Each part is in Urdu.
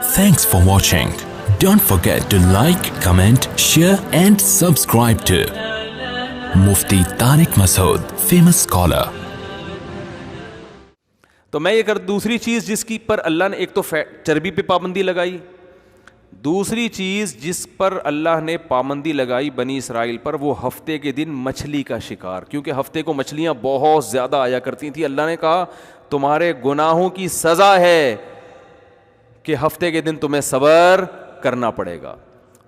Thanks for watching. Don't forget to like, comment, share and subscribe to Mufti Tariq Masood, famous scholar. تو میں یہ دوسری چیز جس کی پر اللہ نے ایک تو چربی پہ پابندی لگائی، دوسری چیز جس پر اللہ نے پابندی لگائی بنی اسرائیل پر، وہ ہفتے کے دن مچھلی کا شکار، کیونکہ ہفتے کو مچھلیاں بہت زیادہ آیا کرتی تھیں۔ اللہ نے کہا تمہارے گناہوں کی سزا ہے کہ ہفتے کے دن تمہیں صبر کرنا پڑے گا۔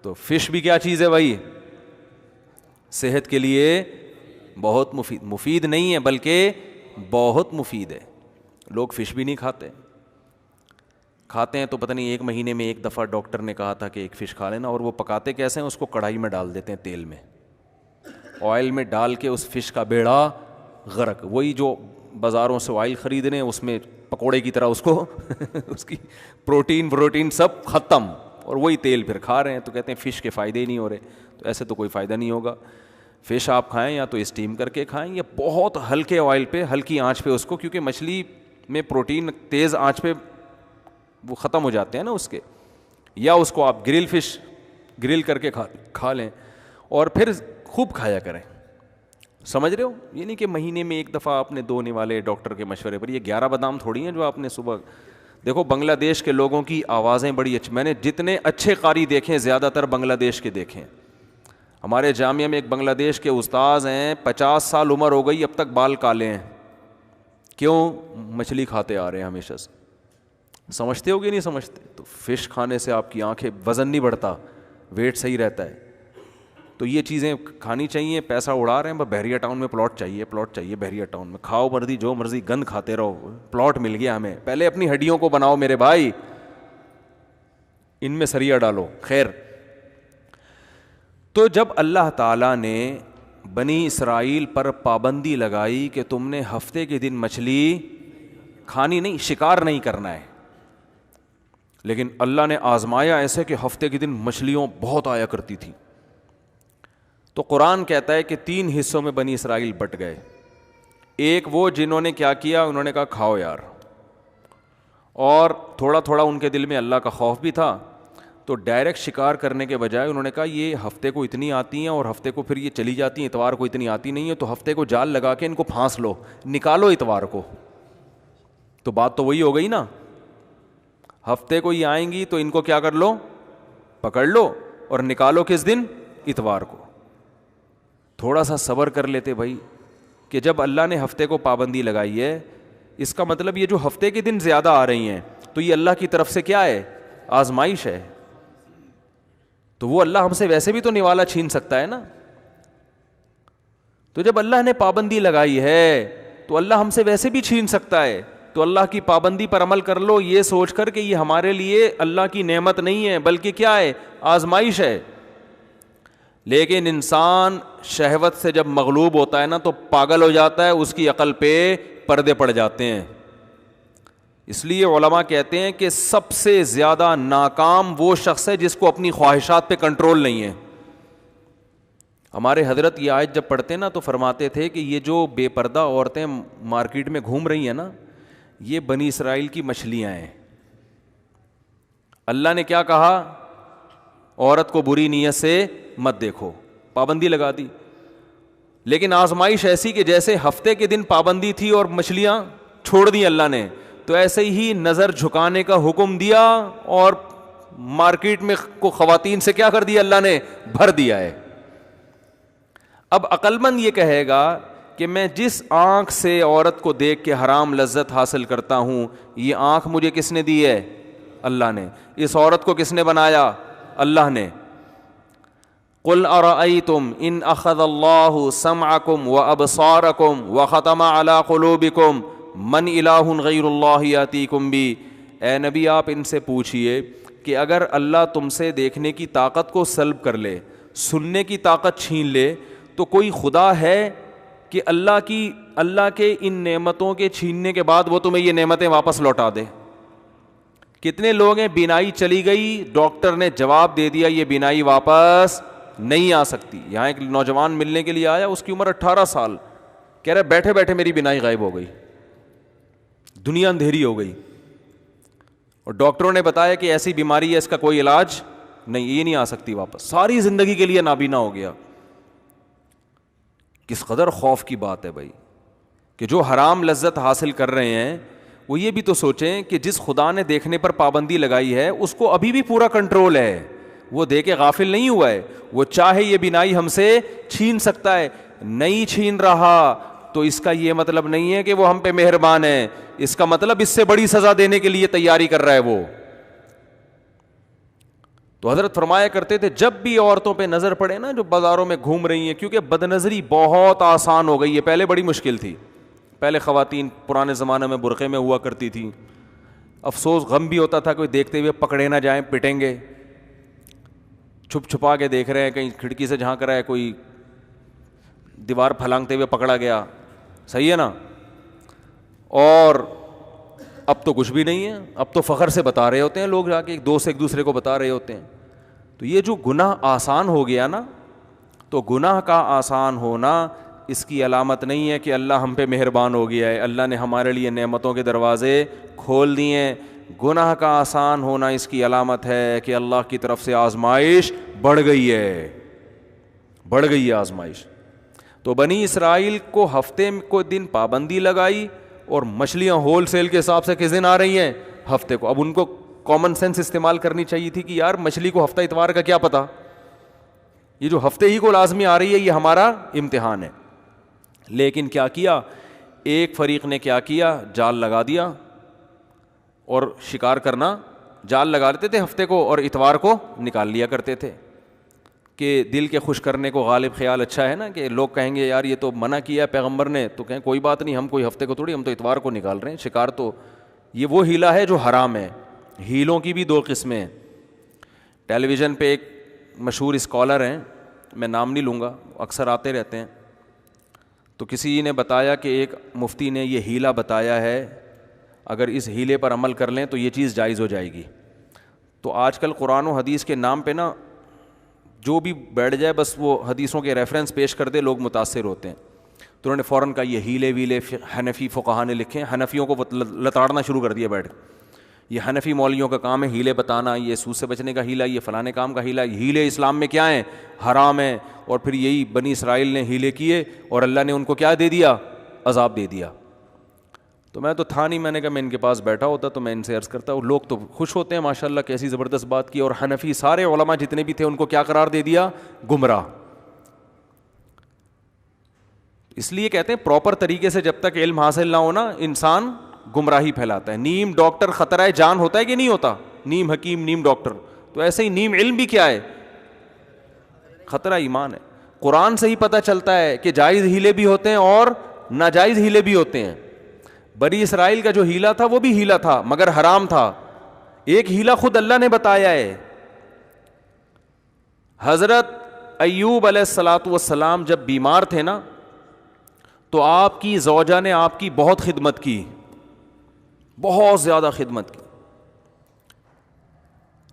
تو فش بھی کیا چیز ہے بھائی؟ صحت کے لیے بہت مفید نہیں ہے بلکہ بہت مفید ہے۔ لوگ فش بھی نہیں کھاتے ہیں تو پتہ نہیں ایک مہینے میں ایک دفعہ ڈاکٹر نے کہا تھا کہ ایک فش کھا لینا، اور وہ پکاتے کیسے ہیں؟ اس کو کڑھائی میں ڈال دیتے ہیں، تیل میں آئل میں ڈال کے اس فش کا بیڑا غرق۔ وہی جو بازاروں سے آئل خریدنے اس میں پکوڑے کی طرح اس کو اس کی پروٹین سب ختم، اور وہی تیل پھر کھا رہے ہیں۔ تو کہتے ہیں فش کے فائدے ہی نہیں ہو رہے، تو ایسے تو کوئی فائدہ نہیں ہوگا۔ فش آپ کھائیں یا تو اسٹیم کر کے کھائیں یا بہت ہلکے آئل پہ، ہلکی آنچ پہ اس کو، کیونکہ مچھلی میں پروٹین تیز آنچ پہ وہ ختم ہو جاتے ہیں نا اس کے، یا اس کو آپ گرل کر کے کھا لیں اور پھر خوب کھایا کریں۔ سمجھ رہے ہو؟ یہ نہیں کہ مہینے میں ایک دفعہ آپ نے دو نوالے ڈاکٹر کے مشورے پر۔ یہ 11 بادام تھوڑی ہیں جو آپ نے صبح دیکھو۔ بنگلہ دیش کے لوگوں کی آوازیں بڑی اچھی، میں نے جتنے اچھے قاری دیکھے زیادہ تر بنگلہ دیش کے دیکھیں۔ ہمارے جامعہ میں ایک بنگلہ دیش کے استاذ ہیں، 50 سال عمر ہو گئی، اب تک بال کالے ہیں۔ کیوں؟ مچھلی کھاتے آ رہے ہیں ہمیشہ سے۔ سمجھتے ہو کہ نہیں سمجھتے؟ تو فش کھانے سے آپ کی آنکھیں، وزن نہیں بڑھتا، ویٹ صحیح رہتا ہے۔ تو یہ چیزیں کھانی چاہیے۔ پیسہ اڑا رہے ہیں، بحریہ ٹاؤن میں پلاٹ چاہیے بحریہ ٹاؤن میں، کھاؤ مرضی جو مرضی گند کھاتے رہو، پلاٹ مل گیا ہمیں۔ پہلے اپنی ہڈیوں کو بناؤ میرے بھائی، ان میں سریا ڈالو۔ خیر، تو جب اللہ تعالیٰ نے بنی اسرائیل پر پابندی لگائی کہ تم نے ہفتے کے دن مچھلی کھانی نہیں، شکار نہیں کرنا ہے، لیکن اللہ نے آزمایا ایسے کہ ہفتے کے دن مچھلیوں بہت آیا کرتی تھی، تو قرآن کہتا ہے کہ 3 حصوں میں بنی اسرائیل بٹ گئے۔ ایک وہ جنہوں نے کیا کیا، انہوں نے کہا کھاؤ یار، اور تھوڑا تھوڑا ان کے دل میں اللہ کا خوف بھی تھا، تو ڈائریکٹ شکار کرنے کے بجائے انہوں نے کہا یہ ہفتے کو اتنی آتی ہیں اور ہفتے کو پھر یہ چلی جاتی ہیں، اتوار کو اتنی آتی نہیں ہے، تو ہفتے کو جال لگا کے ان کو پھانس لو، نکالو اتوار کو۔ تو بات تو وہی ہو گئی نا، ہفتے کو ہی آئیں گی تو ان کو کیا کر لو، پکڑ لو، اور نکالو کس دن؟ اتوار کو۔ تھوڑا سا صبر کر لیتے بھائی، کہ جب اللہ نے ہفتے کو پابندی لگائی ہے، اس کا مطلب یہ جو ہفتے کے دن زیادہ آ رہی ہیں تو یہ اللہ کی طرف سے کیا ہے؟ آزمائش ہے۔ تو وہ اللہ ہم سے ویسے بھی تو نوالا چھین سکتا ہے نا۔ تو جب اللہ نے پابندی لگائی ہے تو اللہ ہم سے ویسے بھی چھین سکتا ہے، تو اللہ کی پابندی پر عمل کر لو، یہ سوچ کر کہ یہ ہمارے لیے اللہ کی نعمت نہیں ہے بلکہ کیا ہے؟ آزمائش ہے۔ لیکن انسان شہوت سے جب مغلوب ہوتا ہے نا تو پاگل ہو جاتا ہے، اس کی عقل پہ پردے پڑ جاتے ہیں۔ اس لیے علماء کہتے ہیں کہ سب سے زیادہ ناکام وہ شخص ہے جس کو اپنی خواہشات پہ کنٹرول نہیں ہے۔ ہمارے حضرت یہ آیت جب پڑھتے ہیں نا تو فرماتے تھے کہ یہ جو بے پردہ عورتیں مارکیٹ میں گھوم رہی ہیں نا، یہ بنی اسرائیل کی مچھلیاں ہیں۔ اللہ نے کیا کہا؟ عورت کو بری نیت سے مت دیکھو، پابندی لگا دی۔ لیکن آزمائش ایسی کہ جیسے ہفتے کے دن پابندی تھی اور مچھلیاں چھوڑ دی اللہ نے، تو ایسے ہی نظر جھکانے کا حکم دیا اور مارکیٹ میں کو خواتین سے کیا کر دیا اللہ نے؟ بھر دیا ہے۔ اب عقل مند یہ کہے گا کہ میں جس آنکھ سے عورت کو دیکھ کے حرام لذت حاصل کرتا ہوں، یہ آنکھ مجھے کس نے دی ہے؟ اللہ نے۔ اس عورت کو کس نے بنایا؟ اللہ نے۔ قل ارأيتم ان اخذ الله سمعكم وابصاركم وختم على قلوبكم من الہ غیر اللہ یاتیکم بی۔ اے نبی آپ ان سے پوچھئے کہ اگر اللہ تم سے دیکھنے کی طاقت کو سلب کر لے، سننے کی طاقت چھین لے، تو کوئی خدا ہے کہ اللہ کے ان نعمتوں کے چھیننے کے بعد وہ تمہیں یہ نعمتیں واپس لوٹا دے؟ کتنے لوگ ہیں بینائی چلی گئی، ڈاکٹر نے جواب دے دیا یہ بینائی واپس نہیں آ سکتی۔ یہاں ایک نوجوان ملنے کے لیے آیا، اس کی عمر 18 سال، کہہ رہے بیٹھے بیٹھے میری بینائی غائب ہو گئی، دنیا اندھیری ہو گئی۔ اور ڈاکٹروں نے بتایا کہ ایسی بیماری ہے اس کا کوئی علاج نہیں, یہ نہیں آ سکتی واپس, ساری زندگی کے لیے نابینا ہو گیا. کس قدر خوف کی بات ہے بھائی کہ جو حرام لذت حاصل کر رہے ہیں وہ یہ بھی تو سوچیں کہ جس خدا نے دیکھنے پر پابندی لگائی ہے اس کو ابھی بھی پورا کنٹرول ہے, وہ دیکھ کے غافل نہیں ہوا ہے. وہ چاہے یہ بینائی ہم سے چھین سکتا ہے, نہیں چھین رہا تو اس کا یہ مطلب نہیں ہے کہ وہ ہم پہ مہربان ہے, اس کا مطلب اس سے بڑی سزا دینے کے لیے تیاری کر رہا ہے وہ. تو حضرت فرمایا کرتے تھے جب بھی عورتوں پہ نظر پڑے نا جو بازاروں میں گھوم رہی ہیں, کیونکہ بد نظری بہت آسان ہو گئی ہے, پہلے بڑی مشکل تھی, پہلے خواتین پرانے زمانے میں برقعے میں ہوا کرتی تھیں, افسوس غم بھی ہوتا تھا کوئی دیکھتے ہوئے پکڑے نہ جائیں پٹیں گے, چھپ چھپا کے دیکھ رہے ہیں, کہیں کھڑکی سے جھانک رہا ہے کوئی دیوار پھلانگتے ہوئے پکڑا گیا, صحیح ہے نا. اور اب تو کچھ بھی نہیں ہے, اب تو فخر سے بتا رہے ہوتے ہیں لوگ جا کے ایک دوست ایک دوسرے کو بتا رہے ہوتے ہیں. تو یہ جو گناہ آسان ہو گیا نا, تو گناہ کا آسان ہونا اس کی علامت نہیں ہے کہ اللہ ہم پہ مہربان ہو گیا ہے, اللہ نے ہمارے لیے نعمتوں کے دروازے کھول دیے ہیں. گناہ کا آسان ہونا اس کی علامت ہے کہ اللہ کی طرف سے آزمائش بڑھ گئی ہے, بڑھ گئی ہے آزمائش. تو بنی اسرائیل کو ہفتے کو دن پابندی لگائی اور مچھلیاں ہول سیل کے حساب سے کس دن آ رہی ہیں, ہفتے کو. اب ان کو کامن سینس استعمال کرنی چاہیے تھی کہ یار مچھلی کو ہفتہ اتوار کا کیا پتا, یہ جو ہفتے ہی کو لازمی آ رہی ہے یہ ہمارا امتحان ہے. لیکن کیا کیا ایک فریق نے, کیا کیا, جال لگا دیا اور شکار کرنا, جال لگا لیتے تھے ہفتے کو اور اتوار کو نکال لیا کرتے تھے کہ دل کے خوش کرنے کو غالب خیال اچھا ہے نا, کہ لوگ کہیں گے یار یہ تو منع کیا ہے پیغمبر نے, تو کہیں کوئی بات نہیں, ہم کوئی ہفتے کو تھوڑی, ہم تو اتوار کو نکال رہے ہیں شکار. تو یہ وہ ہیلا ہے جو حرام ہے. ہیلوں کی بھی دو قسمیں ہیں. ٹیلی ویژن پہ ایک مشہور اسکالر ہیں, میں نام نہیں لوں گا, اکثر آتے رہتے ہیں, تو کسی نے بتایا کہ ایک مفتی نے یہ ہیلا بتایا ہے, اگر اس ہیلے پر عمل کر لیں تو یہ چیز جائز ہو جائے گی. تو آج کل قرآن و حدیث کے نام پہ نا جو بھی بیٹھ جائے بس وہ حدیثوں کے ریفرنس پیش کر دے, لوگ متاثر ہوتے ہیں. تو انہوں نے فوراً کہا یہ ہیلے ویلے حنفی فقہا نے لکھے ہیں, حنفیوں کو لتاڑنا شروع کر دیا بیٹھ, یہ حنفی مولویوں کا کام ہے ہیلے بتانا, یہ سود سے بچنے کا ہیلا, یہ فلانے کام کا ہیلا. ہیلے اسلام میں کیا ہیں, حرام ہیں. اور پھر یہی بنی اسرائیل نے ہیلے کیے اور اللہ نے ان کو کیا دے دیا, عذاب دے دیا. تو میں تو تھا نہیں, میں نے کہا میں ان کے پاس بیٹھا ہوتا تو میں ان سے عرض کرتا ہوں, لوگ تو خوش ہوتے ہیں ماشاءاللہ کیسی زبردست بات کی, اور حنفی سارے علماء جتنے بھی تھے ان کو کیا قرار دے دیا, گمراہ. اس لیے کہتے ہیں پراپر طریقے سے جب تک علم حاصل نہ ہونا انسان گمراہی پھیلاتا ہے. نیم ڈاکٹر خطرہ جان ہوتا ہے کہ نہیں ہوتا, نیم حکیم نیم ڈاکٹر, تو ایسے ہی نیم علم بھی کیا ہے, خطرہ ایمان ہے. قرآن سے ہی پتہ چلتا ہے کہ جائز ہیلے بھی ہوتے ہیں اور ناجائز ہیلے بھی ہوتے ہیں. بنی اسرائیل کا جو ہیلا تھا وہ بھی ہیلا تھا مگر حرام تھا. ایک ہیلا خود اللہ نے بتایا ہے. حضرت ایوب علیہ الصلاۃ والسلام جب بیمار تھے نا تو آپ کی زوجہ نے آپ کی بہت خدمت کی, بہت زیادہ خدمت کی.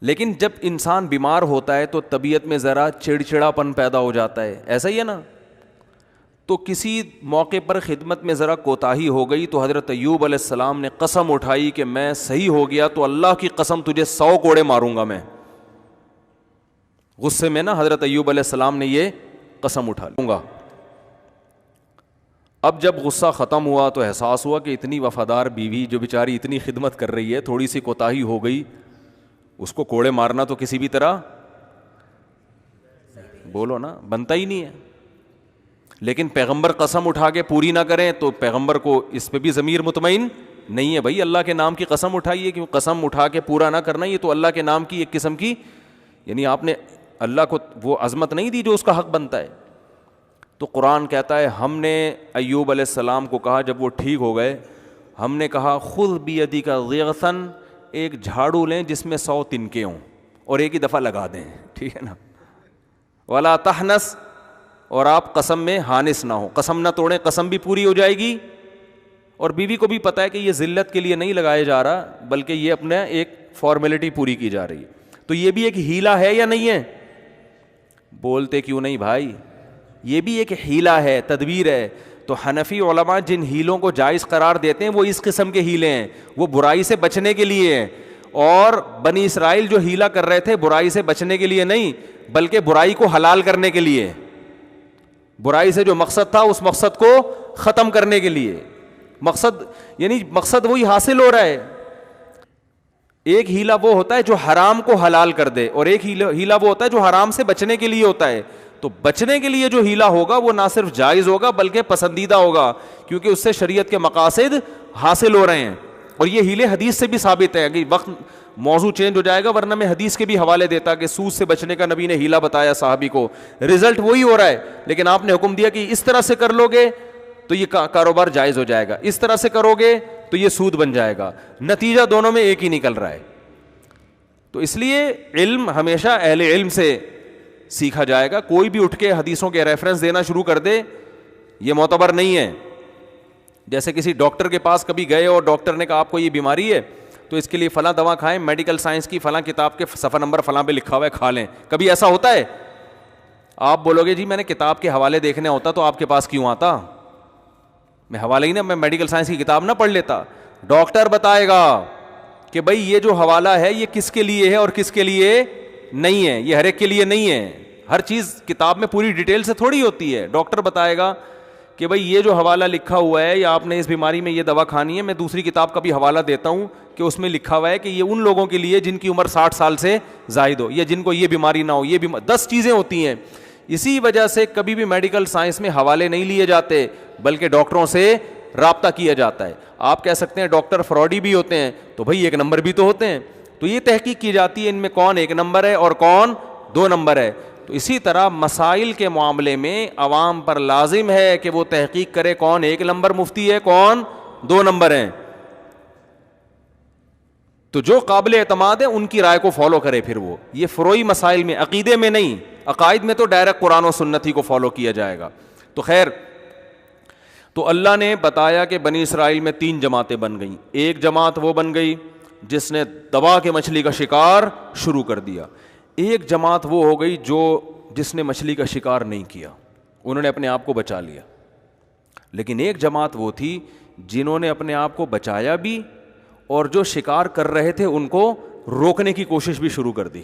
لیکن جب انسان بیمار ہوتا ہے تو طبیعت میں ذرا چڑچڑاپن پیدا ہو جاتا ہے, ایسا ہی ہے نا. تو کسی موقع پر خدمت میں ذرا کوتاہی ہو گئی تو حضرت ایوب علیہ السلام نے قسم اٹھائی کہ میں صحیح ہو گیا تو اللہ کی قسم تجھے 100 کوڑے ماروں گا میں. غصے میں نا حضرت ایوب علیہ السلام نے یہ قسم اٹھا لوں گا. اب جب غصہ ختم ہوا تو احساس ہوا کہ اتنی وفادار بیوی جو بیچاری اتنی خدمت کر رہی ہے, تھوڑی سی کوتاہی ہو گئی, اس کو کوڑے مارنا تو کسی بھی طرح بولو نا بنتا ہی نہیں ہے. لیکن پیغمبر قسم اٹھا کے پوری نہ کریں تو پیغمبر کو اس پہ بھی ضمیر مطمئن نہیں ہے. بھائی اللہ کے نام کی قسم اٹھائیے, کہ قسم اٹھا کے پورا نہ کرنا یہ تو اللہ کے نام کی ایک قسم کی, یعنی آپ نے اللہ کو وہ عظمت نہیں دی جو اس کا حق بنتا ہے. تو قرآن کہتا ہے ہم نے ایوب علیہ السلام کو کہا جب وہ ٹھیک ہو گئے, ہم نے کہا خذ بیدک غیثاً, ایک جھاڑو لیں جس میں 100 تنکے ہوں اور ایک ہی دفعہ لگا دیں, ٹھیک ہے نا. ولا تحنس, اور آپ قسم میں حانس نہ ہو, قسم نہ توڑیں, قسم بھی پوری ہو جائے گی. اور بیوی کو بھی پتہ ہے کہ یہ ذلت کے لیے نہیں لگایا جا رہا بلکہ یہ اپنا ایک فارمیلٹی پوری کی جا رہی ہے. تو یہ بھی ایک ہیلا ہے یا نہیں ہے, بولتے کیوں نہیں بھائی, یہ بھی ایک ہیلا ہے, تدبیر ہے. تو حنفی علماء جن ہیلوں کو جائز قرار دیتے ہیں وہ اس قسم کے ہیلے ہیں, وہ برائی سے بچنے کے لیے ہیں. اور بنی اسرائیل جو ہیلا کر رہے تھے برائی سے بچنے کے لیے نہیں بلکہ برائی کو حلال کرنے کے لیے, برائی سے جو مقصد تھا اس مقصد کو ختم کرنے کے لیے. مقصد یعنی مقصد وہی حاصل ہو رہا ہے. ایک ہیلا وہ ہوتا ہے جو حرام کو حلال کر دے, اور ایک ہیلا وہ ہوتا ہے جو حرام سے بچنے کے لیے ہوتا ہے. تو بچنے کے لیے جو ہیلا ہوگا وہ نہ صرف جائز ہوگا بلکہ پسندیدہ ہوگا, کیونکہ اس سے شریعت کے مقاصد حاصل ہو رہے ہیں. اور یہ ہیلے حدیث سے بھی ثابت ہے. کہ وقت موضوع چینج ہو جائے گا, ورنہ میں حدیث کے بھی حوالے دیتا کہ سود سے بچنے کا نبی نے ہیلا بتایا صحابی کو, رزلٹ وہی ہو رہا ہے, لیکن آپ نے حکم دیا کہ اس طرح سے کر لو گے تو یہ کاروبار جائز ہو جائے گا, اس طرح سے کرو گے تو یہ سود بن جائے گا. نتیجہ دونوں میں ایک ہی نکل رہا ہے. تو اس لیے علم ہمیشہ اہل علم سے سیکھا جائے گا. کوئی بھی اٹھ کے حدیثوں کے ریفرنس دینا شروع کر دے یہ معتبر نہیں ہے. جیسے کسی ڈاکٹر کے پاس کبھی گئے اور ڈاکٹر نے کہا آپ کو یہ بیماری ہے تو اس کے لیے فلاں دوا کھائیں, میڈیکل سائنس کی فلاں کتاب کے صفحہ نمبر فلاں پہ لکھا ہوا ہے, کھا لیں. کبھی ایسا ہوتا ہے؟ آپ بولو گے جی میں نے کتاب کے حوالے دیکھنے ہوتا تو آپ کے پاس کیوں آتا, میں حوالے ہی نا, میں میڈیکل سائنس کی کتاب نہ پڑھ لیتا. ڈاکٹر بتائے گا کہ بھائی یہ جو حوالہ ہے یہ کس کے لیے ہے اور کس کے لیے نہیں ہے, یہ ہر ایک کے لیے نہیں ہے. ہر چیز کتاب میں پوری ڈیٹیل سے تھوڑی ہوتی ہے. ڈاکٹر بتائے گا کہ بھائی یہ جو حوالہ لکھا ہوا ہے یا آپ نے اس بیماری میں یہ دوا کھانی ہے, میں دوسری کتاب کا بھی حوالہ دیتا ہوں کہ اس میں لکھا ہوا ہے کہ یہ ان لوگوں کے لیے جن کی عمر 60 سال سے زائد ہو یا جن کو یہ بیماری نہ ہو. یہ 10 چیزیں ہوتی ہیں. اسی وجہ سے کبھی بھی میڈیکل سائنس میں حوالے نہیں لیے جاتے بلکہ ڈاکٹروں سے رابطہ کیا جاتا ہے. آپ کہہ سکتے ہیں ڈاکٹر فراڈی بھی ہوتے ہیں, تو بھائی 1 نمبر بھی تو ہوتے ہیں. تو یہ تحقیق کی جاتی ہے ان میں کون 1 نمبر ہے اور کون 2 نمبر ہے. تو اسی طرح مسائل کے معاملے میں عوام پر لازم ہے کہ وہ تحقیق کرے کون 1 نمبر مفتی ہے کون 2 نمبر ہیں. تو جو قابل اعتماد ہے ان کی رائے کو فالو کرے. پھر وہ یہ فروعی مسائل میں, عقیدے میں نہیں. عقائد میں تو ڈائریکٹ قرآن و سنت ہی کو فالو کیا جائے گا. تو خیر, تو اللہ نے بتایا کہ بنی اسرائیل میں 3 جماعتیں بن گئیں. ایک جماعت وہ بن گئی جس نے دبا کے مچھلی کا شکار شروع کر دیا. ایک جماعت وہ ہو گئی جس نے مچھلی کا شکار نہیں کیا, انہوں نے اپنے آپ کو بچا لیا. لیکن ایک جماعت وہ تھی جنہوں نے اپنے آپ کو بچایا بھی اور جو شکار کر رہے تھے ان کو روکنے کی کوشش بھی شروع کر دی.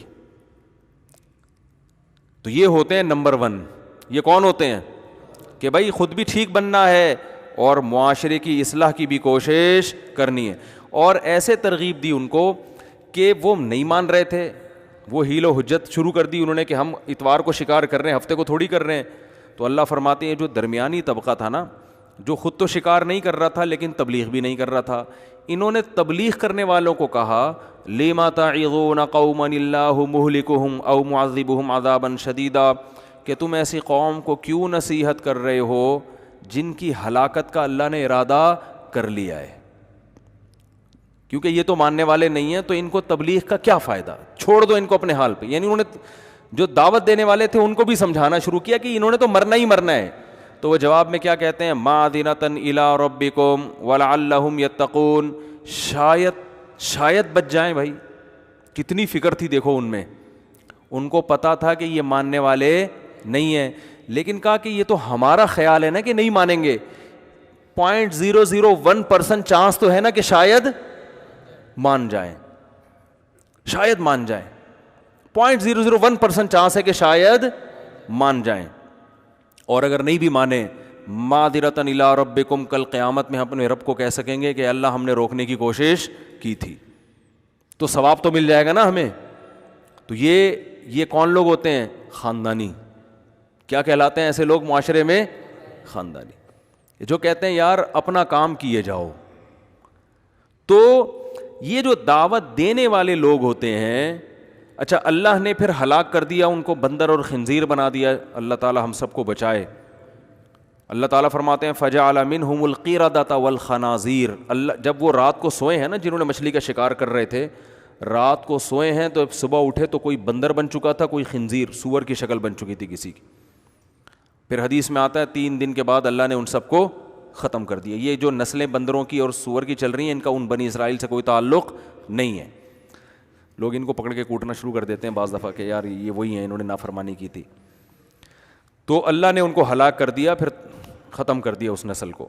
تو یہ ہوتے ہیں نمبر 1. یہ کون ہوتے ہیں کہ بھائی خود بھی ٹھیک بننا ہے اور معاشرے کی اصلاح کی بھی کوشش کرنی ہے. اور ایسے ترغیب دی ان کو کہ وہ نہیں مان رہے تھے, وہ حیل و حجت شروع کر دی انہوں نے کہ ہم اتوار کو شکار کر رہے ہیں, ہفتے کو تھوڑی کر رہے ہیں. تو اللہ فرماتے ہیں جو درمیانی طبقہ تھا نا, جو خود تو شکار نہیں کر رہا تھا لیکن تبلیغ بھی نہیں کر رہا تھا, انہوں نے تبلیغ کرنے والوں کو کہا لما تعظون قوما اللہ مہلکہم او معذبہم عذابا شدیدا, کہ تم ایسی قوم کو کیوں نصیحت کر رہے ہو جن کی ہلاکت کا اللہ نے ارادہ کر لیا ہے. کیونکہ یہ تو ماننے والے نہیں ہیں, تو ان کو تبلیغ کا کیا فائدہ, چھوڑ دو ان کو اپنے حال پہ. یعنی انہوں نے جو دعوت دینے والے تھے ان کو بھی سمجھانا شروع کیا کہ انہوں نے تو مرنا ہی مرنا ہے. تو وہ جواب میں کیا کہتے ہیں, مَعْذِرَةً إِلَىٰ رَبِّكُمْ وَلَعَلَّهُمْ يَتَّقُونَ, شاید بچ جائیں. بھائی کتنی فکر تھی دیکھو ان میں, ان کو پتا تھا کہ یہ ماننے والے نہیں ہیں, لیکن کہا کہ یہ تو ہمارا خیال ہے نا کہ نہیں مانیں گے. 0.001% چانس تو ہے نا کہ شاید مان جائیں, شاید مان جائیں. 0.001% چانس ہے کہ شاید مان جائیں. اور اگر نہیں بھی مانے, مَعْذِرَةً إِلَىٰ رَبِّكُمْ, کل قیامت میں ہم اپنے رب کو کہہ سکیں گے کہ اللہ ہم نے روکنے کی کوشش کی تھی, تو ثواب تو مل جائے گا نا ہمیں. تو یہ کون لوگ ہوتے ہیں, خاندانی. کیا کہلاتے ہیں ایسے لوگ معاشرے میں, خاندانی, جو کہتے ہیں یار اپنا کام کیے جاؤ. تو یہ جو دعوت دینے والے لوگ ہوتے ہیں, اچھا اللہ نے پھر ہلاک کر دیا ان کو, بندر اور خنزیر بنا دیا. اللہ تعالی ہم سب کو بچائے. اللہ تعالیٰ فرماتے ہیں فَجَعَلَ مِنْهُمُ الْقِرَدَةَ وَالْخَنَازِيرَ. اللہ جب وہ رات کو سوئے ہیں نا, جنہوں نے مچھلی کا شکار کر رہے تھے, رات کو سوئے ہیں تو صبح اٹھے تو کوئی بندر بن چکا تھا, کوئی خنزیر سور کی شکل بن چکی تھی کسی کی. پھر حدیث میں آتا ہے 3 دن کے بعد اللہ نے ان سب کو ختم کر دیا. یہ جو نسلیں بندروں کی اور سور کی چل رہی ہیں, ان کا ان بنی اسرائیل سے کوئی تعلق نہیں ہے. لوگ ان کو پکڑ کے کوٹنا شروع کر دیتے ہیں بعض دفعہ کہ یار یہ وہی ہیں, انہوں نے نافرمانی کی تھی. تو اللہ نے ان کو ہلاک کر دیا, پھر ختم کر دیا اس نسل کو.